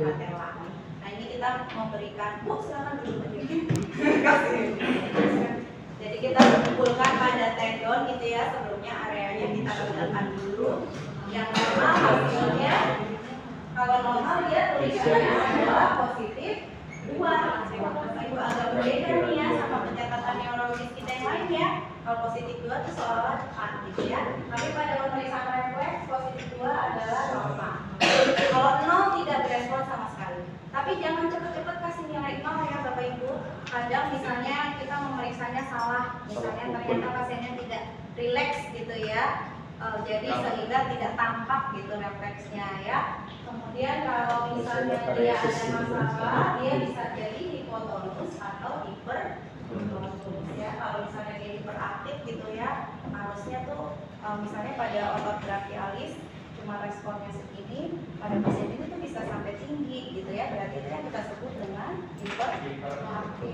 patella. Nah ini kita memberikan, silakan dulu jadi kita kumpulkan pada tendon gitu ya, sebelumnya areanya kita gunakan dulu. Yang normal hasilnya, kalau normal dia tulisannya adalah positif 2. Itu agak berbeda nih ya sama pencatatan neurologis kita yang lain ya. Kalau positif 2 itu seolah cepat gitu ya. Tapi pada pemeriksaan refleks positif 2 adalah normal. Kalau 0 tidak berespon sama sekali. Tapi jangan cepat-cepat kasih nilai 0 ya Bapak Ibu. Kadang misalnya kita memeriksanya salah, misalnya ternyata pasiennya tidak rileks gitu ya. Jadi sehingga tidak tampak gitu refleksnya ya. Kemudian kalau misalnya dia ada masalah, dia bisa jadi hipotonus atau hipertonus ya. Kalau misalnya dia hiperaktif gitu ya, harusnya tuh misalnya pada otot brachialis cuma responnya segini, pada pasien ini tuh bisa sampai tinggi gitu ya. Berarti itu yang kita sebut dengan hiperaktif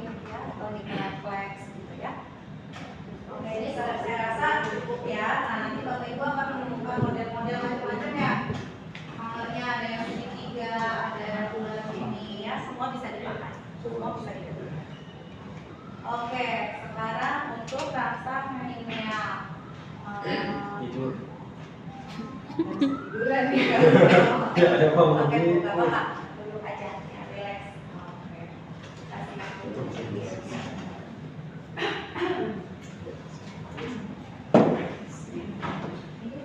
ya atau hiperrefleks gitu ya. Oke, ini saya rasa cukup ya. Nah, nanti Bapak Ibu akan menemukan model-model macam-macam ya. Makanya ada yang segitiga, ada yang bulat ini ya, semua bisa dipakai. Semua bisa digunakan. Oke, sekarang untuk rasa minimal. Tidur. Tiduran nih. Ada apa Oke, lagi? Bapak, duduk aja ya, relax. Oke. Kasih waktu.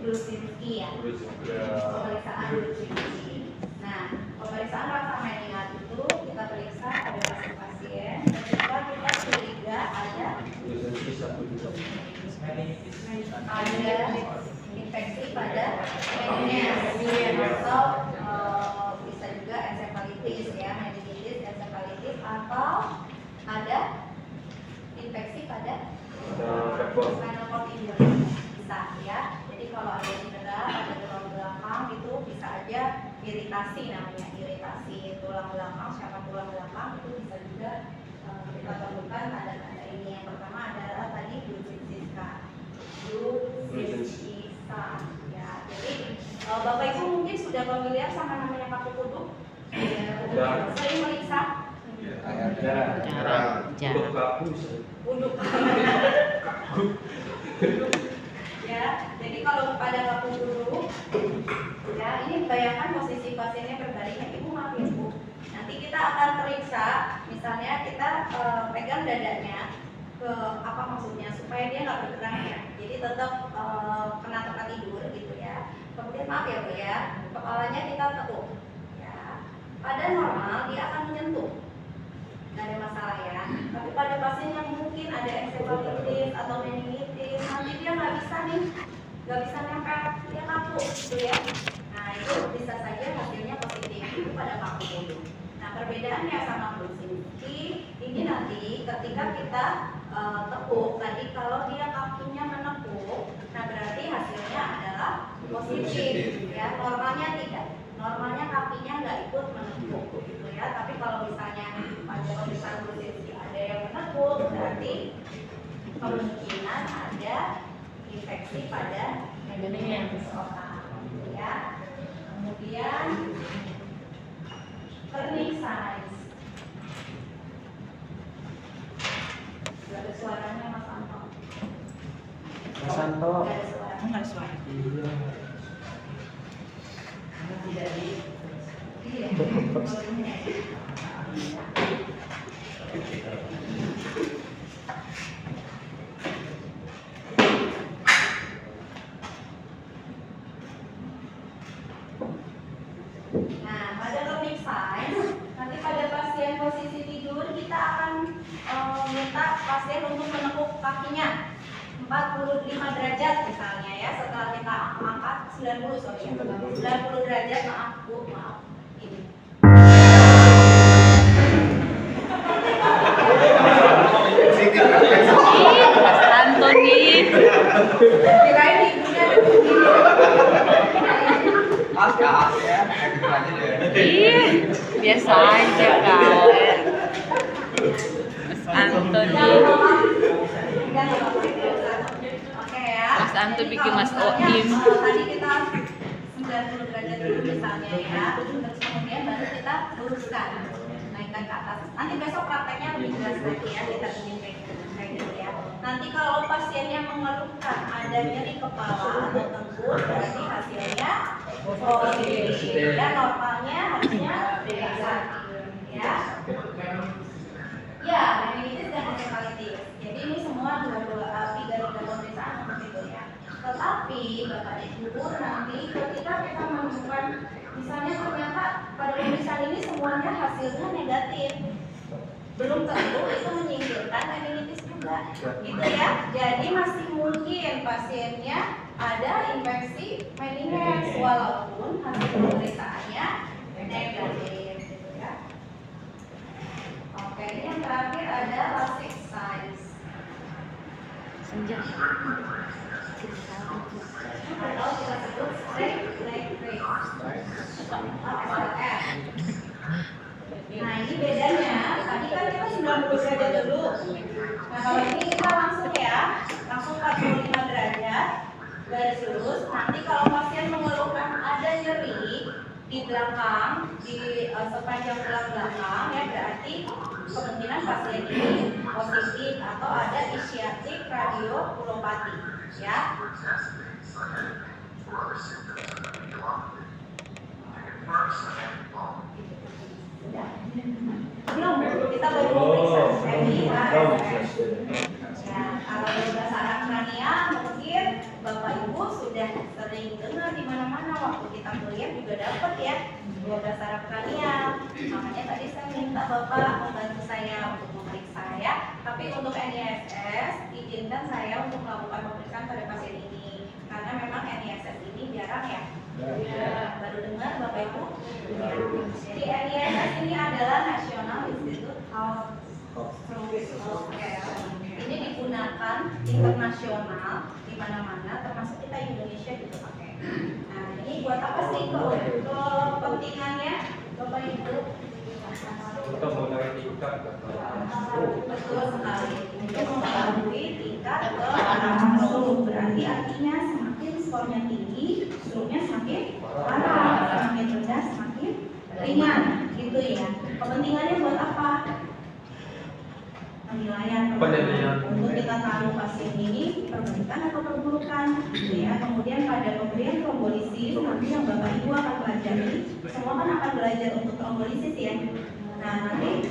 Brudzinski ya, pemeriksaan Brudzinski. Nah, pemeriksaan rasa meningat itu kita periksa pada pasien ketika kita curiga ada infeksi pada meningitis atau bisa juga encephalitis ya, meningitis, encephalitis atau ada infeksi pada spinal cord injury bisa ya. Jadi kalau ada cedera pada tulang belakang itu bisa aja iritasi, namanya iritasi tulang belakang, syaraf tulang belakang itu bisa juga kita temukan tanda-tanda ini. Yang pertama adalah tadi Brudzinska ya. Jadi Bapak Ibu mungkin sudah familiar sama namanya paku kuduk, sering meriksa kuduk ya. Jadi kalau pada paku kuduk ya, ini bayangkan posisi pasiennya berbaringnya. Ibu maaf ya Bu, nanti kita akan periksa, misalnya kita pegang dadanya ke apa maksudnya supaya dia nggak bergerak ya, jadi tetap kena tempat tidur gitu ya. Kemudian maaf ya Bu ya, kepalanya kita tekuk ya. Pada normal dia akan menyentuh, nggak ada masalah ya. Tapi pada pasien yang mungkin ada encephalitis atau meningitis, nanti dia nggak bisa nih, nggak bisa nempel, dia kaku gitu ya. Nah itu bisa saja hasilnya positif itu pada paku kuduk. Nah perbedaannya sama Brudzinski ini nanti ketika kita tekuk tadi, kalau dia kakinya menekuk, nah berarti hasilnya adalah positif ya. Normalnya tidak, normalnya kakinya nggak ikut menekuk gitu ya. Tapi kalau misalnya pada pemeriksaan Brudzinski ada yang menekuk, berarti kemungkinan ada infeksi pada meningitis otak ya. Kemudian turning size. Gak ada suaranya Mas Anto. Mas Anto. Gak ada suara. Enggak suara. Iya. Tidak di. Iya. Nah, pada turning size, nanti pada pasien posisi tidur kita akan minta pasien untuk menekuk kakinya 45 derajat misalnya ya. Setelah kita angkat 90 derajat, maaf Bu, maaf ini. Mas Antoni. Kirain ibunya ada begini. Ih, biasa aja kali. Mas Antoni. Oke ya. Mas Anto Jadi bikin kalau Mas misalnya, Oim. Tadi kita 90 derajat dulu misalnya ya, terus kemudian baru kita luruskan, naikkan ke atas. Nanti besok prakteknya lebih jelas lagi ya, kita bikin kayak gitu ya. Nanti kalau pasiennya mengeluhkan ada nyeri kepala atau tengkuk, berarti hasilnya positif. Ya, normalnya harusnya biasa ya. Ya, meningitis dan encefalitis. Jadi ini semua tiga pemeriksaan seperti itu ya. Tetapi Bapak Ibu nanti ketika kita menemukan misalnya ternyata pada pemeriksaan ini semuanya hasilnya negatif, belum tentu itu menyingkirkan meningitis juga, gitu ya. Jadi masih mungkin pasiennya ada infeksi meningitis walaupun hasil pemeriksaannya negatif, gitu ya. Oke, ini yang terakhir ada last exercise. Senja. Atau kita sebut straight leg raise. SLR. Nah, ini bedanya. Tadi kan kita 90 derajat dulu. Nah, kalau ini kita langsung ya, langsung 45 derajat garis lurus. Nanti kalau pasien mengeluhkan ada nyeri di belakang, di sepanjang tulang belakang ya, berarti kemungkinan pasien ini positif atau ada ischiatic radiculopathy ya. Belum, kita baru periksa MIHSS. Ya, kalau udah saraf kranial mungkin Bapak Ibu sudah sering dengar di mana-mana, waktu kita kuliah juga dapat ya, udah saraf kranial. Makanya tadi saya minta Bapak membantu saya untuk memeriksa ya. Tapi untuk NISS izinkan saya untuk melakukan pemeriksaan pada pasien ini karena memang NISS ini jarang ya. Ya, baru dengar Bapak Ibu. Ya. Jadi NISS ini adalah National Institute of Health. Ini digunakan internasional di mana-mana, termasuk kita Indonesia juga pakai. Nah, ini buat apa sih kepentingannya, Bapak Ibu? Untuk mengenai tingkat Betul sekali. Untuk mengetahui tingkat keparahan stroke, berarti artinya semakin skornya tinggi, stroke-nya semakin parah, semakin rendah semakin ringan, gitu ya. Kepentingannya buat apa? Penilaian. Untuk kita tahu pasien ini perbaikan atau perburukan, ya. Kemudian pada pemberian trombolisis nanti yang Bapak Ibu akan pelajari, semua kan akan belajar untuk trombolisis ya. Nah nanti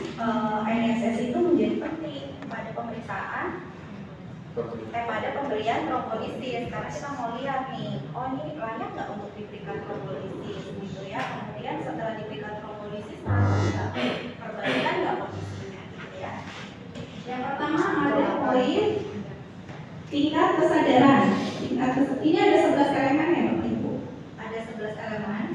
NISS itu menjadi penting pada pemeriksaan, pada pemberian trombolisis karena kita mau lihat nih, oh ini layak nggak untuk diberikan trombolisis, gitu ya. Kemudian setelah diberikan trombolisis, perbaikan nggak kondisinya, gitu ya. Yang pertama ada poin tingkat kesadaran. Ini ada 11 elemen ya Bapak Ibu. Ada 11 elemen.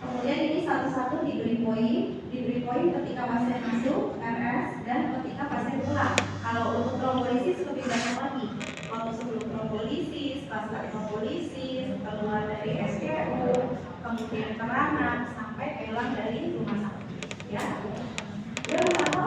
Kemudian ini satu-satu diberi poin ketika pasien masuk RS dan ketika pasien pulang. Kalau untuk trombolisis lebih banyak lagi. Waktu sebelum trombolisis, pasca trombolisis, keluar dari SPU, kemudian kerangan sampai pulang dari rumah sakit. Ya. Ya, apa?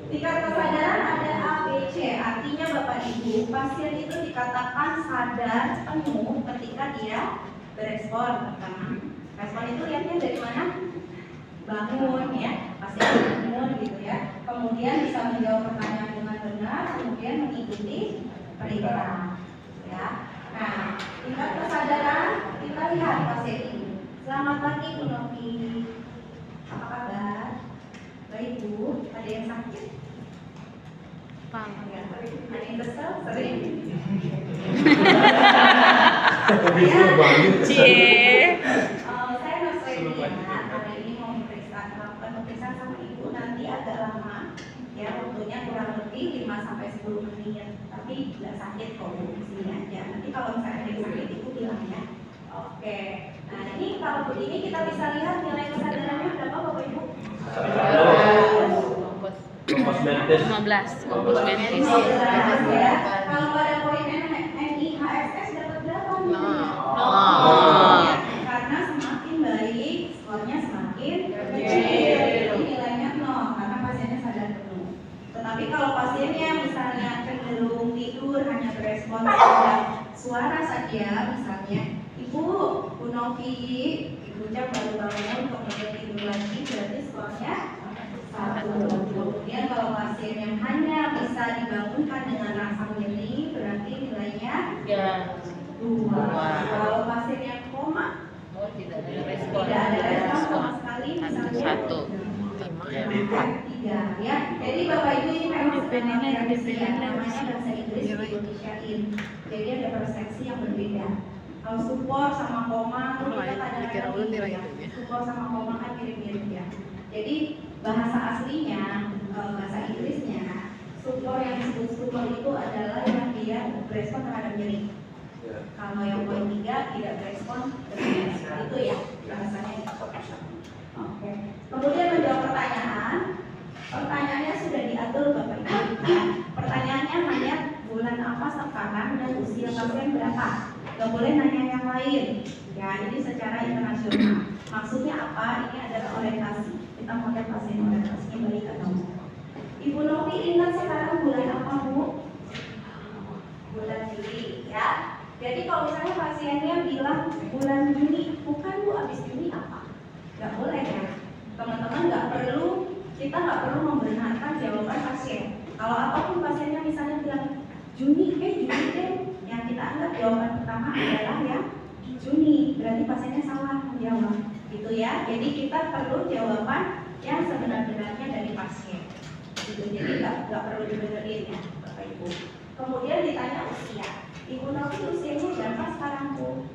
Tingkat kesadaran ada A, B, C. Artinya Bapak Ibu, pasien itu dikatakan sadar penuh ketika dia berespon pertama. Respon itu lihatnya dari mana? Bangun ya, pasien bangun gitu ya. Kemudian bisa menjawab pertanyaan dengan benar, kemudian mengikuti perintah. Ya. Nah, tingkat kesadaran kita lihat pasien ini. Selamat pagi Bu Novi. Apa kabar? Baik Bu. Ada yang sakit? Ada yang kesel? Sering. Saya Mas Redia. Hari ini mau melakukan pemeriksaan sama Ibu. Nanti agak lama. Ya, waktunya kurang lebih 5-10 menit. Tapi nggak sakit kok Bu, di sini aja. Nanti kalau misalnya ada yang sakit Ibu bilang ya. Oke. Nah, ini kalau begini kita bisa lihat nilai kesadarannya berapa Bapak Ibu? Kompos mentis 15, kompos mentis. Ya. Kalau pada poin NIHSS dapat berapa? Karena semakin baik, skornya semakin kecil. Jadi nilainya 0 karena pasiennya sadar suara saja, misalnya Ibu, Bu Novi, Ibu Ucap baru bangun, kemudian tidur lagi, berarti skornya 1. Kemudian kalau pasien yang hanya bisa dibangunkan dengan rasa nyeri, berarti nilainya 2. Kalau pasien yang koma, Tidak ada tidak ada respon sama sekali, misalnya 1. 3 ya. Jadi Bapak Ibu ini memang sedang reaksi ya, namanya bahasa Inggris Indonesiain. Jadi ada persepsi yang berbeda. Kalau support sama koma itu kita kadang-kadang ya. Support sama koma kan mirip-mirip ya. Jadi bahasa aslinya, bahasa Inggrisnya, support yang disebut support itu adalah yang dia berespon terhadap nyeri. Kalau yang poin 3 tidak berespon terhadap itu ya bahasanya. Oke. Kemudian menjawab pertanyaan. Pertanyaannya sudah diatur Bapak Ibu. Pertanyaannya hanya bulan apa sekarang dan usia pasien berapa. Gak boleh nanya yang lain. Ya, ini secara internasional. Maksudnya apa? Ini adalah orientasi. Kita mau lihat pasien orientasinya baik atau enggak. Ibu Novi ingat sekarang bulan apa, Bu? Bulan Juli, ya. Jadi kalau misalnya pasiennya bilang bulan Juni, bukan Bu, habis Juni apa? Gak boleh ya. Teman-teman kita nggak perlu membenarkan jawaban pasien. Kalau apapun pasiennya misalnya bilang Juni deh, yang kita anggap jawaban pertama adalah ya Juni, berarti pasiennya salah menjawab, gitu ya. Jadi kita perlu jawaban yang sebenar-benarnya dari pasien, gitu. Jadi nggak perlu dibenerin ya, Bapak Ibu. Kemudian ditanya usia. Ibu Novi usianya berapa sekarang, Bu?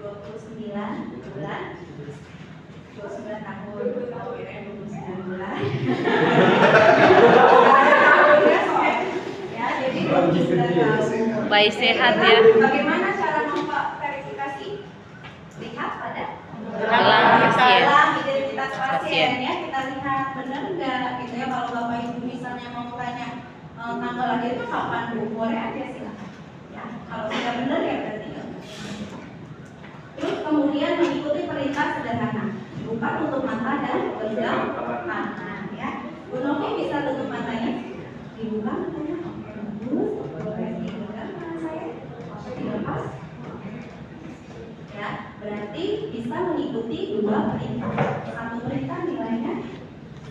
29 bulan. 29 tahun, kira 29 bulan. Ya, jadi 29 tahun. Bayi sehat ya. Bagaimana cara memverifikasi? Lihat pada Gelang pasien. gelang identitas pasien ya, kita lihat benar enggak gitu ya. Kalau Bapak Ibu misalnya mau tanya tanggal lahirnya kapan, Bu, boleh aja silakan. Ya, kalau sudah benar ya berarti enggak. Terus kemudian mengikuti perintah sederhana. Bukan tutup mata dan pegang tangan ya. Bu Novi bisa tutup matanya, dibuka matanya, bagus, boleh dipegang tangan saya, atau dilepas. Ya, berarti bisa mengikuti 2 perintah. 1 perintah nilainya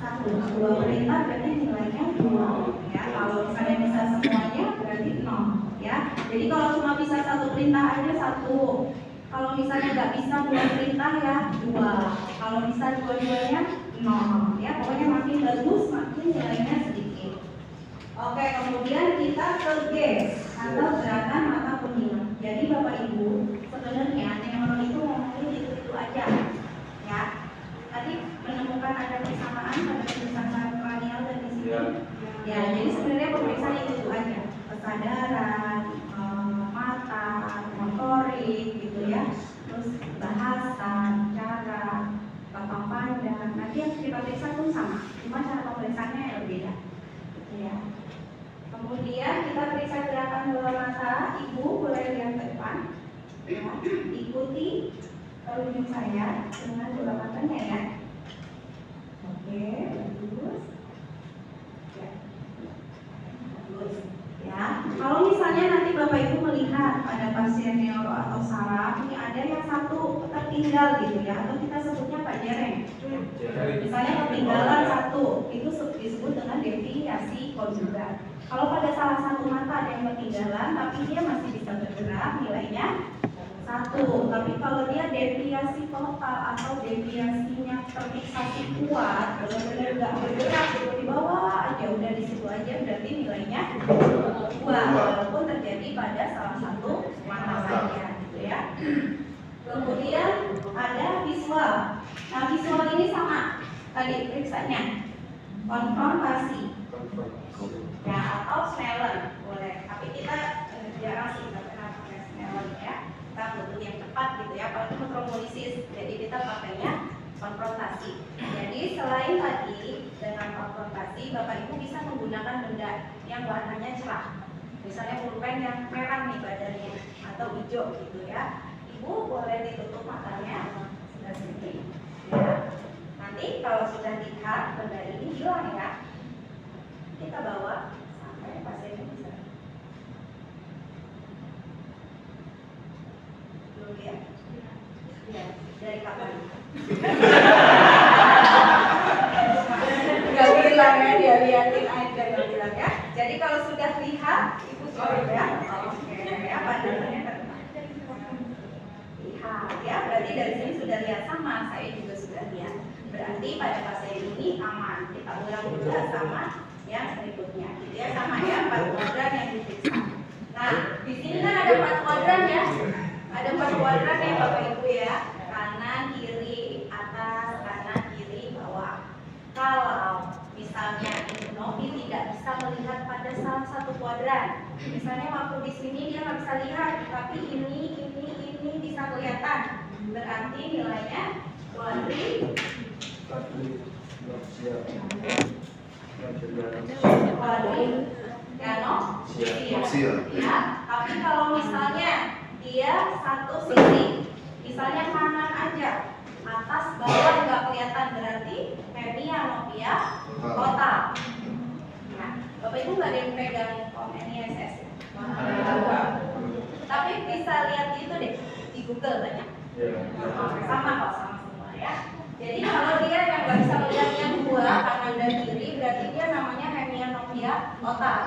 1, 2 perintah berarti nilainya 2. Ya, kalau misalnya bisa semuanya berarti 0. Ya, jadi kalau cuma bisa 1 perintah aja 1. Kalau misalnya nggak bisa 2 perintah ya 2. Kalau bisa dua-duanya 0. Ya, pokoknya makin bagus makin nilainya sedikit. Oke, kemudian kita ke gaze atau gerakan mata penyimak. Jadi Bapak Ibu sebenarnya neuron itu ngomongin itu aja. Ya, tadi menemukan ada persamaan pada pemeriksaan kranial dan di sini. Ya, jadi sebenarnya pemeriksaan itu aja. Kesadaran, mata, motorik gitu ya, terus bahasa, cara, tata pandang. Nanti yang kita periksa pun sama, cuma cara pemeriksaannya yang berbeda. Ya. Kemudian kita periksa gerakan bola mata. Ibu boleh lihat ke depan. Ya. Ikuti telunjuk saya dengan bola matanya ya. Oke, bagus. Ya. Bagus. Ya, kalau misalnya nanti Bapak Ibu melihat pada pasien neuro atau saraf ini ada yang satu tertinggal gitu ya, atau kita sebutnya Pak Jereng. Misalnya ketinggalan 1, itu disebut dengan deviasi konjugat. Kalau pada salah satu mata ada yang ketinggalan tapi dia masih bisa bergerak, nilainya 1. Tapi kalau dia deviasi total atau deviasinya terfiksasi kuat, benar-benar nggak bergerak di bawah aja, udah di situ aja, berarti nilainya 2, walaupun terjadi pada salah satu mata saja, gitu ya. Kemudian ada visual. Nah, visual ini sama tadi periksanya, konfrontasi, ya, atau smeller boleh. Tapi kita jarang sih kita pernah pakai smeller ya. Kita butuh yang cepat gitu ya. Kalau itu tromolisis, jadi kita pakainya konfrontasi. Jadi selain tadi dengan konfrontasi, Bapak Ibu bisa menggunakan benda yang warnanya cerah. Misalnya pulpen yang merah nih badannya atau hijau gitu ya. Ibu boleh ditutup matanya sudah sedikit. Ya. Nanti kalau sudah lihat benda ini hilang ya, kita bawa sampai pasiennya bisa. Nggak bilang ya, dia liatin aja nggak bilang ya. Jadi kalau sudah lihat, ibu sorry ya. Oke, ya pandangannya ke depan. Lihat ya, berarti dari sini sudah lihat sama, saya juga sudah lihat. Berarti pada pasien ini aman. Kita ulang juga sama yang berikutnya, gitu ya, sama ya 4 kuadran yang diperiksa. Nah, di sini kan ada 4 kuadran ya. Ada 4 kuadran ya Bapak Ibu ya. Kanan, kiri, atas, kanan, kiri, bawah. Kalau misalnya Novi tidak bisa melihat pada salah satu kuadran, misalnya waktu di sini dia nggak bisa lihat, tapi ini bisa kelihatan, berarti nilainya kuadri Siap. ya. Tapi kalau misalnya dia satu sisi, misalnya kanan aja, atas bawah nggak kelihatan, berarti hemianopia total. Nah, Bapak Ibu nggak ada yang pegang NISS ya? Tapi bisa lihat itu deh di Google banyak. Sama kok, sama semua ya. Jadi kalau dia yang nggak bisa melihat yang dua kanan dan kiri, berarti dia namanya hemianopia total.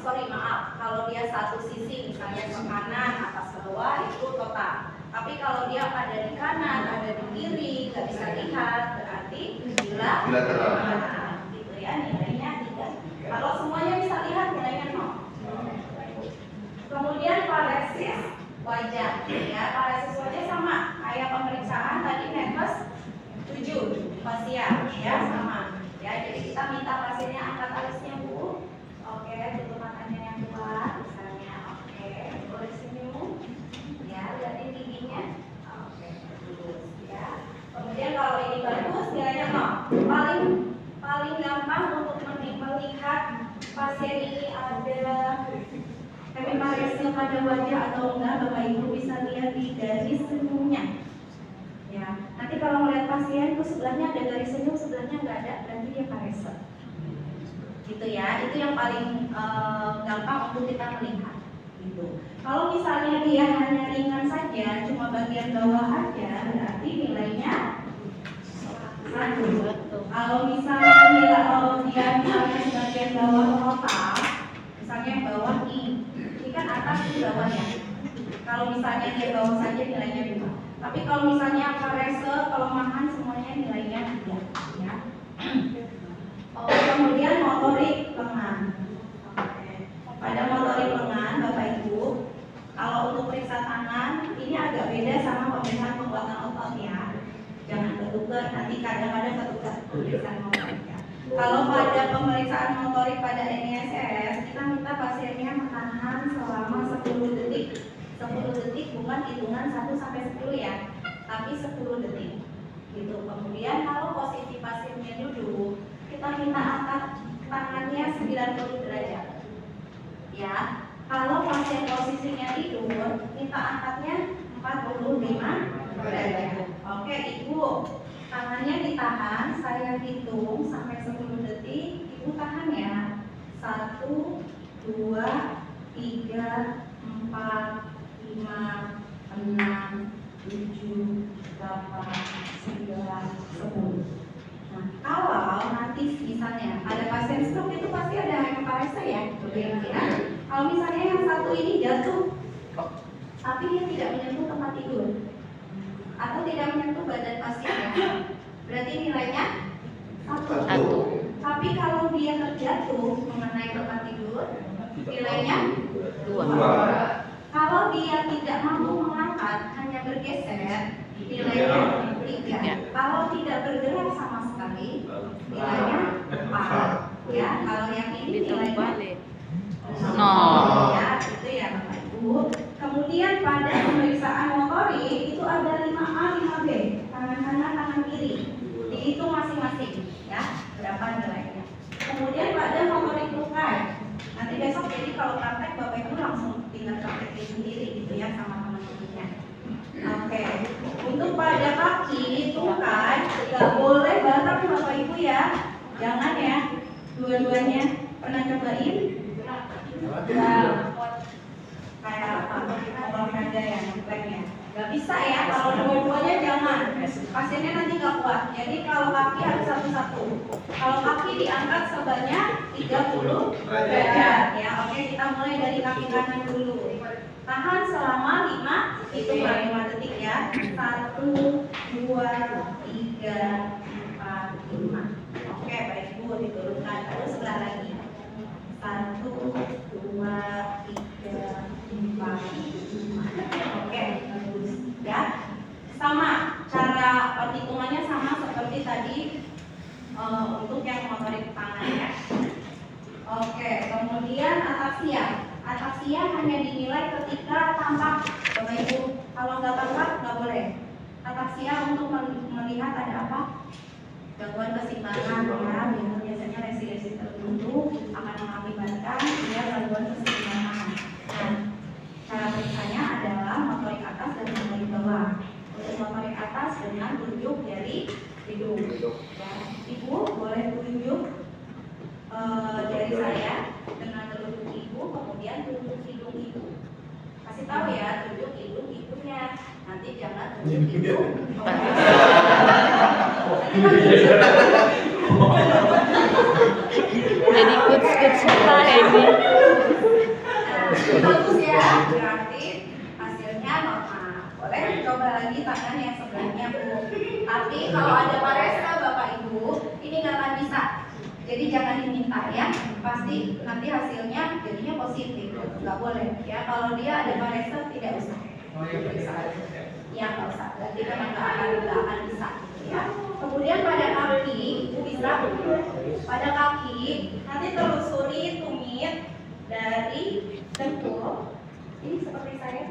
Maaf, kalau dia satu sisi misalnya ke kanan atas bawah itu total. Tapi kalau dia ada di kanan, ada di kiri, nggak bisa lihat, berarti bilateral. Nah, gitu ya, nilainya 3. Kalau semuanya bisa lihat, nilainya 0. Kemudian paresis wajah, ya paresis wajah sama kayak pemeriksaan tadi Neves 7 pasian, ya sama. Ya, jadi kita minta pasiennya angkat alisnya Bu. Oke, tutup matanya yang kuat, misalnya. Oke, boleh senyum. Ya, lihatin giginya. Oke, bagus ya. Kemudian kalau ini bagus, nilainya 0. Paling gampang untuk melihat pasien ini ada hemiparesis pada wajah atau enggak, Bapak Ibu bisa lihat di garis senyumnya. Ya, nanti kalau melihat pasien itu sebelahnya ada garis senyum, sebelahnya nggak ada, berarti dia paresis. Gitu ya, itu yang paling gampang untuk kita melihat. Gitu. Kalau misalnya dia hanya ringan saja, cuma bagian bawah aja, berarti nilainya 1. Kalau misalnya dia misalnya bagian bawah total, misalnya yang bawah ini kan atas di bawah ya. Kalau misalnya dia bawah saja nilainya 2. Tapi kalau misalnya parese, kelemahan semuanya nilainya 3 ya. Kemudian motorik lengan. Pada motorik lengan Bapak Ibu, kalau untuk periksa tangan ini agak beda sama pemeriksaan penguatan otot ya. Jangan ketukar, nanti kadang-kadang ketukar pemeriksaan motorik ya. Kalau pada pemeriksaan motorik pada NISS, kita minta pasiennya menahan selama 10 detik. 10 detik bukan hitungan 1 sampai 10 ya, tapi 10 detik. Gitu. Kemudian kalau posisi pasiennya duduk, kita minta angkat tangannya 90 derajat. Ya, kalau pasien posisinya tidur, kita angkatnya 45 derajat. Oke, Ibu, tangannya ditahan, saya hitung sampai 10 detik, Ibu tahan ya. 1, 2, 3, 4, 5, 6, 7, 8, 9, 10. Nah, kalau nanti misalnya ada pasien stroke itu pasti ada hemiparesis ya, ya. Kalau misalnya yang satu ini jatuh, tapi dia tidak menyentuh tempat tidur atau tidak menyentuh badan pasiennya, berarti nilainya 1. Tapi kalau dia terjatuh mengenai tempat tidur, nilainya 2. Kalau dia tidak mampu mengangkat, hanya bergeser, nilainya 3. Kalau tidak bergerak sama sekali, nilainya 4. Ya, kalau yang ini nilainya 0. Ya, itu ya Bapak Ibu. Kemudian pada pemeriksaan motorik itu ada 5A, 5B, tangan kanan, tangan kiri. Dihitung masing-masing, ya, berapa nilainya. Kemudian pada motorik lukai. Nanti besok jadi kalau praktek Bapak Ibu langsung tinggal praktekin sendiri gitu ya sama teman-temannya. Oke, untuk pada kaki tungkai nggak boleh batak Bapak Ibu ya, jangan ya, dua-duanya. Pernah cobain? Kayak apa? Olahraga yang ngeplek ya, nggak bisa. bisa ya, kalau dua-duanya jangan. Pasiennya nanti nggak kuat. Jadi kalau kaki harus satu-satu. Kalau kaki diangkat sebanyak 30 derajat ya. Oke, kita mulai dari kaki kanan dulu. Tahan selama 5 detik ya. 1, 2, 3, 4, 5. Oke, baik Bu, diturunkan terus sebelah lagi. 1, 2, 3, 4, 5. Oke, bagus ya. Sama cara perhitungannya sama seperti tadi untuk yang motorik tangan ya. Oke, kemudian ataksia. Ataksia hanya dinilai ketika tampak, Bapak Ibu. Kalau nggak tampak nggak boleh. Ataksia untuk melihat ada apa? Gangguan keseimbangan ya, biasanya lesi-lesi tertentu akan mengakibatkan dia gangguan keseimbangan. Nah, cara periksanya adalah motorik atas dan motorik bawah. Untuk motorik atas dengan tunjuk jari hidung. Ya, Ibu boleh tunjuk jari saya dengan telunjuk Ibu, kemudian tunjuk hidung Ibu. Kasih tahu ya, tunjuk hidung Ibunya. Nanti jangan tunjuk hidung. Jadi kuts-kuts kita ini. Bagus ya, berarti hasilnya normal. Boleh coba lagi tangan yang sebelahnya Bu. Tapi kalau ada parese Bapak Ibu, ini nggak akan bisa. Jadi jangan diminta ya. Pasti nanti hasilnya jadinya positif. Nggak boleh ya. Kalau dia ada parese tidak usah. Ya nggak usah. Berarti memang nggak akan bisa. Ya. Kemudian pada kaki bisa. Pada kaki nanti telusuri tumit dari dengkul. Ini seperti saya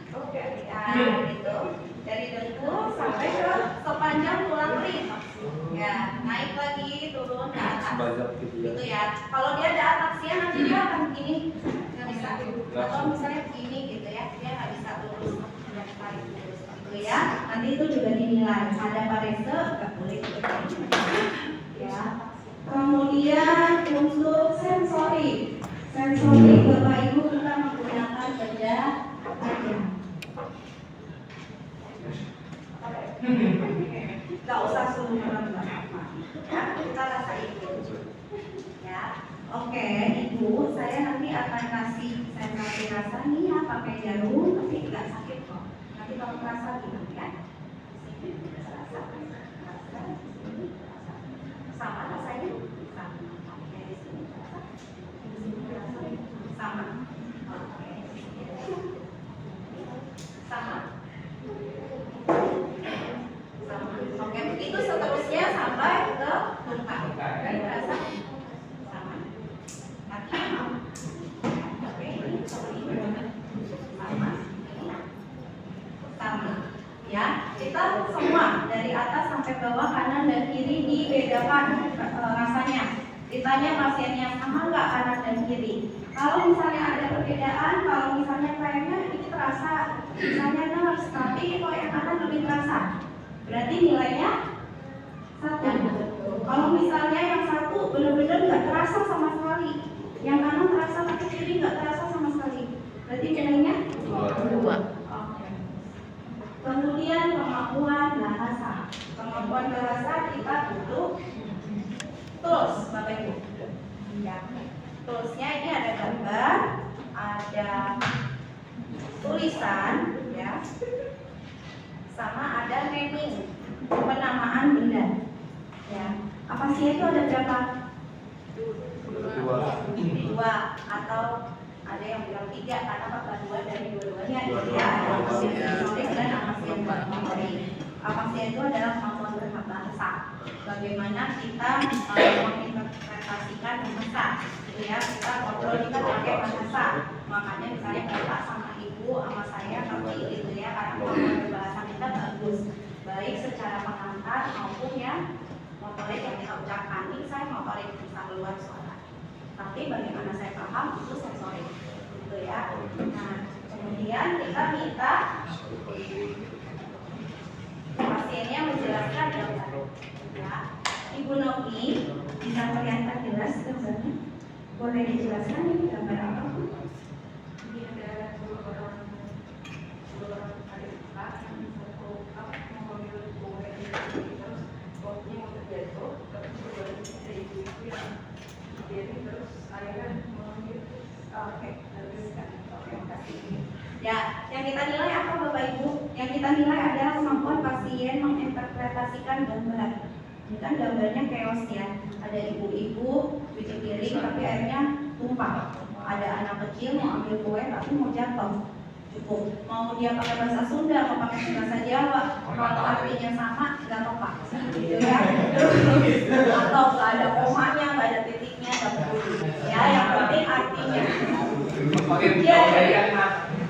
Oke, ya gitu. Dari dengkul sampai ke sepanjang tulang ring. Ya, naik lagi, turun ke atas. Gitu ya. Kalau dia ada ataksia nanti dia akan begini, nggak bisa. Atau misalnya begini gitu ya, dia nggak bisa lurus. Gitu ya. Nanti itu juga dinilai. Ada parese nggak boleh gitu. Ya. Kemudian untuk sensori. Sensori Bapak Ibu kita menggunakan benda aja. Gak usah suruh merembak ya, kita rasain dulu ya. Oke, Ibu, saya nanti akan kasih sensasi rasa nih ya, pakai jarum, tapi nggak sakit kok. Nanti kalau terasa gimana ya? Rasa, sama rasanya? Sama. Oke, di sini rasa, di sini rasa, sama. Oke, sama. Oke, begitu seterusnya sampai ke tumpah. Ini terasa sama. Kaki oke, ini seperti ini. Sama. Sama. Ya, kita semua dari atas sampai bawah, kanan dan kiri dibedakan rasanya. Ditanya pasiennya sama nggak kanan dan kiri. Kalau misalnya ada perbedaan, kalau misalnya kayaknya ini terasa, misalnya nurse, tapi kalau yang kanan lebih terasa. Berarti nilainya 1. Kalau misalnya yang satu benar-benar nggak terasa sama sekali, yang kanan terasa tapi kiri nggak terasa sama sekali, berarti nilainya 2. Kemudian kemampuan bahasa. Kemampuan bahasa kita duduk tools, Bapak Ibu. Ya. Toolsnya ini ada gambar, ada tulisan, ya. Sama ada naming, penamaan benda. Ya, apa sih itu ada berapa? 2 atau ada yang bilang 3 karena perpaduan dari dua-duanya ya, ada motorik dan amasien motorik. Amasien itu adalah kemampuan berbahasa. Bagaimana kita menginterpretasikan bahasa, gitu ya. Kita kontrol kita pakai bahasa. Makanya misalnya Bapak sama Ibu sama saya ngerti gitu ya, karena kemampuan berbahasa kita bagus, baik secara pengantar maupun yang motorik yang kita ucapkan. Ini saya motorik bisa keluar suara, tapi bagaimana saya paham itu sensorik, gitu ya. Nah, kemudian kita minta pasiennya menjelaskan gambar. Ya, Ibu Novi bisa kelihatan jelas gambarnya? Boleh dijelaskan ini gambar apa? Ini ada 2 orang Ya, yang kita nilai apa Bapak Ibu? Yang kita nilai adalah kemampuan pasien menginterpretasikan gambar. Ini kan gambarnya chaos ya. Ada ibu-ibu cuci piring tapi airnya tumpah. Ada anak kecil mau ambil kue tapi mau jatuh. Cukup. Mau dia pakai bahasa Sunda, mau pakai bahasa Jawa, kalau artinya sama nggak apa-apa. Gitu ya. Atau nggak ada komanya, nggak ada titiknya, nggak peduli. Ya, yang penting artinya. Ya,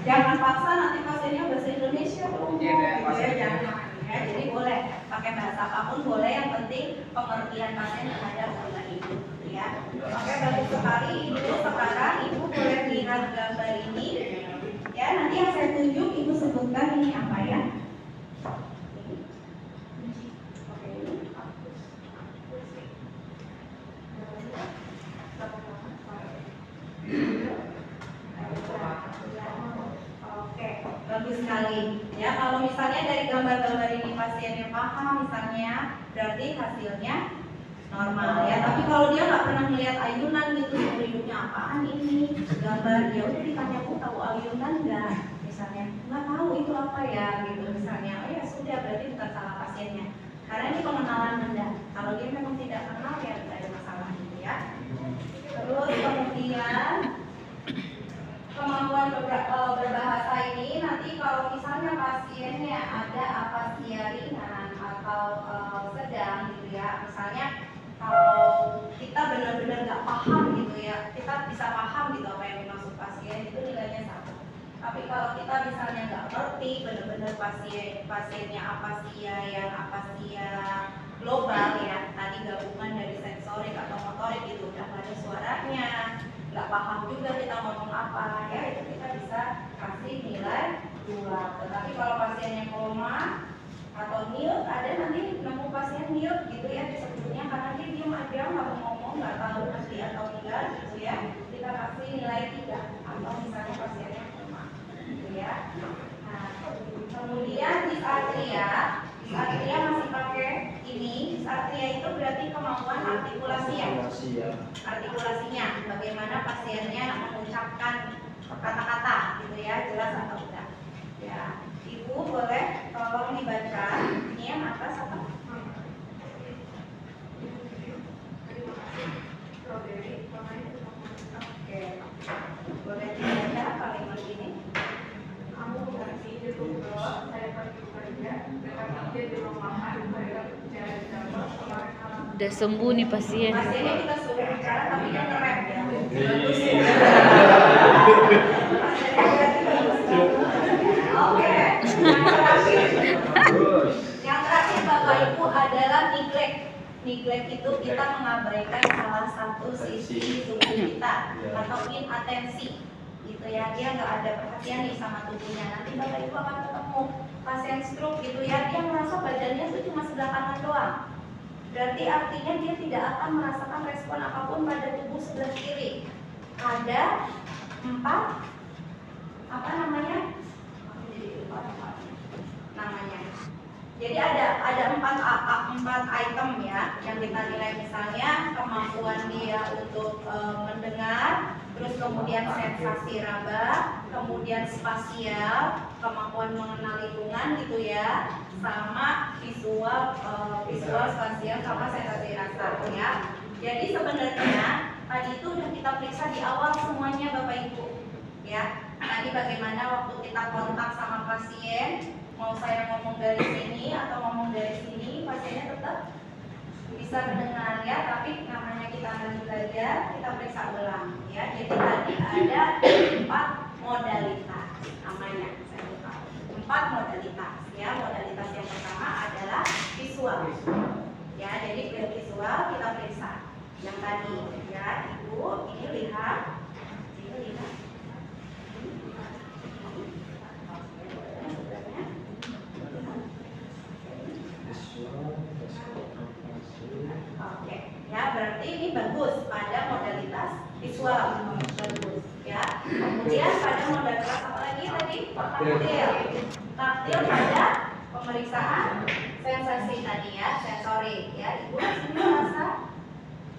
jangan paksa nanti pasiennya bahasa Indonesia gitu ya, jangan. Ya, jadi boleh pakai bahasa apapun boleh, yang penting pengertian pasien terhadap gambar itu ya. Oke, bagus sekali Ibu. Sekarang Ibu boleh lihat gambar ini ya, nanti yang saya tunjuk Ibu sebutkan ini apa ya. Oke, bagus sekali. Ya, kalau misalnya dari gambar-gambar ini pasiennya paham misalnya, berarti hasilnya normal ya. Tapi kalau dia nggak pernah melihat ayunan gitu, seumur hidupnya apaan ini gambar, ya udah ditanya, "Bu, tahu ayunan nggak?" Misalnya, "Nggak tahu itu apa ya," gitu misalnya. Oh ya sudah, berarti bukan salah pasiennya. Karena ini pengenalan Anda. Kalau dia memang tidak kenal ya tidak ada masalah gitu ya. Terus kemudian kemampuan berbahasa ini nanti kalau misalnya pasiennya ada apatia ringan atau sedang gitu ya, misalnya kalau kita benar-benar nggak paham gitu ya, kita bisa paham gitu apa yang dimaksud pasien, itu nilainya 1. Tapi kalau kita misalnya nggak ngerti benar-benar pasiennya apatia yang apatia global ya, tadi gabungan dari sensorik atau motorik gitu, udah nggak ada suaranya, nggak paham juga kita ngomong apa ya, itu kita bisa kasih nilai 2. Tetapi kalau pasiennya koma atau mute, ada nanti nemu pasien mute gitu ya disebutnya, karena dia diam aja nggak mau ngomong, nggak tahu asli atau enggak gitu ya, kita kasih nilai 3. Atau misalnya pasiennya koma gitu ya. Nah, kemudian disartria masih pakai ini. Disartria itu berarti kemampuan artikulasi ya. Artikulasinya, bagaimana pasiennya mengucapkan kata-kata gitu ya, jelas atau tidak. Ya, Ibu boleh tolong dibaca. Ini yang atas apa? Oke, boleh dibaca kalimat ini. Kamu berarti di rumah, saya pergi kerja, mereka kerja di rumah, mereka bicara di dapur, Udah sembuh nih pasien. pasiennya kita suruh bicara tapi dia ngerem ya. Bagus ya. Oke. Yang terakhir Bapak Ibu adalah neglect. Neglect itu kita mengabaikan salah satu sisi tubuh kita atau inatensi gitu ya, dia nggak ada perhatian nih sama tubuhnya. Nanti Bapak Ibu akan ketemu pasien stroke gitu ya, dia merasa badannya itu cuma sebelah kanan doang. Berarti artinya dia tidak akan merasakan respon apapun pada tubuh sebelah kiri. Ada 4 apa namanya? Jadi ada 4 item ya yang kita nilai, misalnya kemampuan dia untuk mendengar, terus kemudian sensasi raba, kemudian spasial, kemampuan mengenal lingkungan gitu ya, sama visual spasial sama sensasi rasa ya. Jadi sebenarnya tadi itu udah kita periksa di awal semuanya Bapak Ibu ya. Tadi bagaimana waktu kita kontak sama pasien, mau saya ngomong dari sini atau ngomong dari sini, pasiennya tetap bisa mendengar ya, tapi namanya kita lagi belajar, kita periksa ulang ya. Jadi tadi ada 4 modalitas namanya, saya lupa. 4 modalitas ya. Modalitas yang pertama adalah visual ya, jadi visual kita periksa yang tadi ya. Ibu ini lihat. Oke, ya berarti ini bagus pada modalitas visual, bagus ya. Kemudian pada modalitas apa lagi tadi? tadi? Taktil. Taktil pada pemeriksaan sensasi tadi ya, sensorik ya. Ibu sini terasa,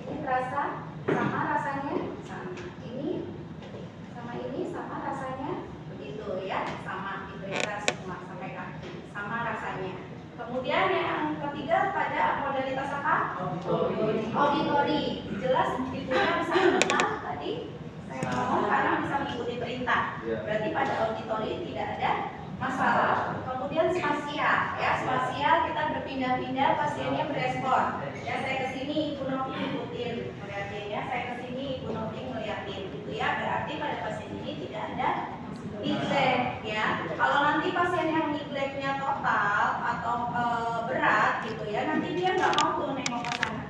ini terasa, sama rasanya, sama. Ini sama ini sama rasanya, begitu ya, sama gitu ya, semua sampai kaki, sama rasanya. Kemudian yang ketiga pada modalitas apa? Auditori. Jelas ibunya bisa mendengar tadi saya ngomong karena bisa mengikuti perintah. Berarti pada auditori tidak ada masalah. Kemudian spasial, ya spasial kita berpindah-pindah, pasiennya berespon. Ya saya ke sini, Ibu Novi ikutin, ngeliatin ya. Saya ke sini, Ibu Novi ngeliatin, gitu ya. Berarti pada pasien ini tidak ada neglect, ya. Kalau nanti pasien yang neglectnya total atau berat, gitu ya, nanti dia nggak mau tuh nengok ke sana.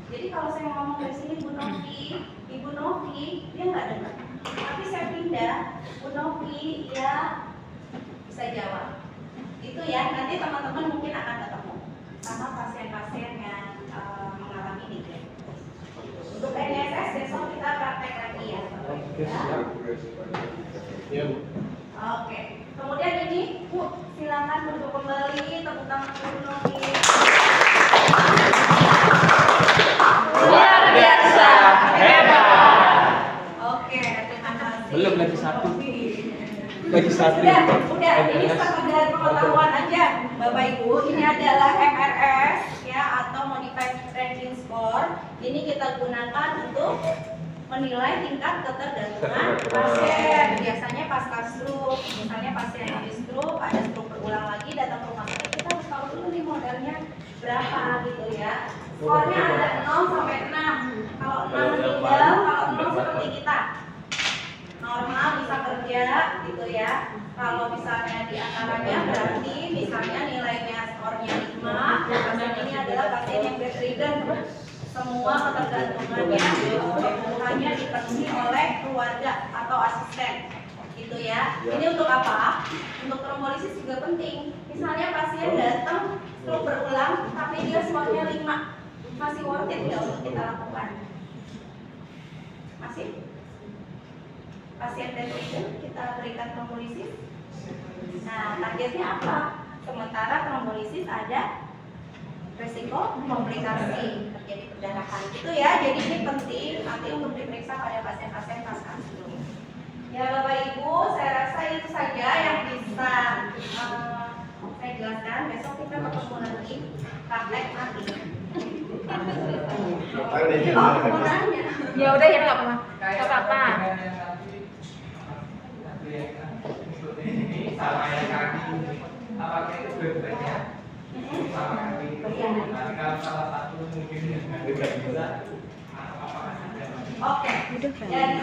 Jadi kalau saya ngomong dari sini, Ibu Novi, dia nggak dengar. Tapi saya pindah, Bu Novi, ya bisa jawab. Itu ya, nanti teman-teman mungkin akan ketemu sama pasien-pasien yang mengalami neglect. Untuk NSS besok kita praktek lagi ya. Oke. Kemudian ini, Bu, silakan duduk kembali, tepuk tangan Bu Novi. Luar biasa, hebat. Oke, terima kasih. Belum lagi satu. Lagi satu. Udah, ini sekedar pengetahuan aja, Bapak Ibu. Ini adalah MRS ya atau Modified Ranking Score. Ini kita gunakan untuk menilai tingkat ketergantungan pasien. Biasanya pasca stroke, misalnya pasien habis stroke, ada stroke berulang lagi, datang ke rumah sakit, kita harus tahu dulu nih modalnya berapa gitu ya. Skornya ada 0 sampai 6. Kalau 6 meninggal, kalau 0 seperti kita normal bisa kerja gitu ya. Kalau misalnya di antaranya berarti misalnya nilainya skornya 5, pasien ini adalah pasien yang bedridden. Semua ketergantungannya kebutuhannya dipenuhi oleh keluarga atau asisten gitu ya. Ini untuk apa? Untuk trombolisis juga penting. Misalnya pasien datang stroke berulang tapi dia skornya 5, masih worth it nggak untuk kita lakukan? Masih? Pasien bedridden kita berikan trombolisis. Nah, targetnya apa? Sementara trombolisis ada resiko komplikasi terjadi perdarahan gitu ya. Jadi ini penting nanti untuk diperiksa pada pasien-pasien pasca stroke. Ya Bapak Ibu, saya rasa itu saja yang bisa saya jelaskan. Besok kita ketemu lagi praktek mati. Ya udah ya nggak apa-apa. Nggak apa-apa. Ini sama yang kaki, apakah itu berbeda? Sama kaki itu, kalau salah satu mungkin tidak bisa. Oke. Jadi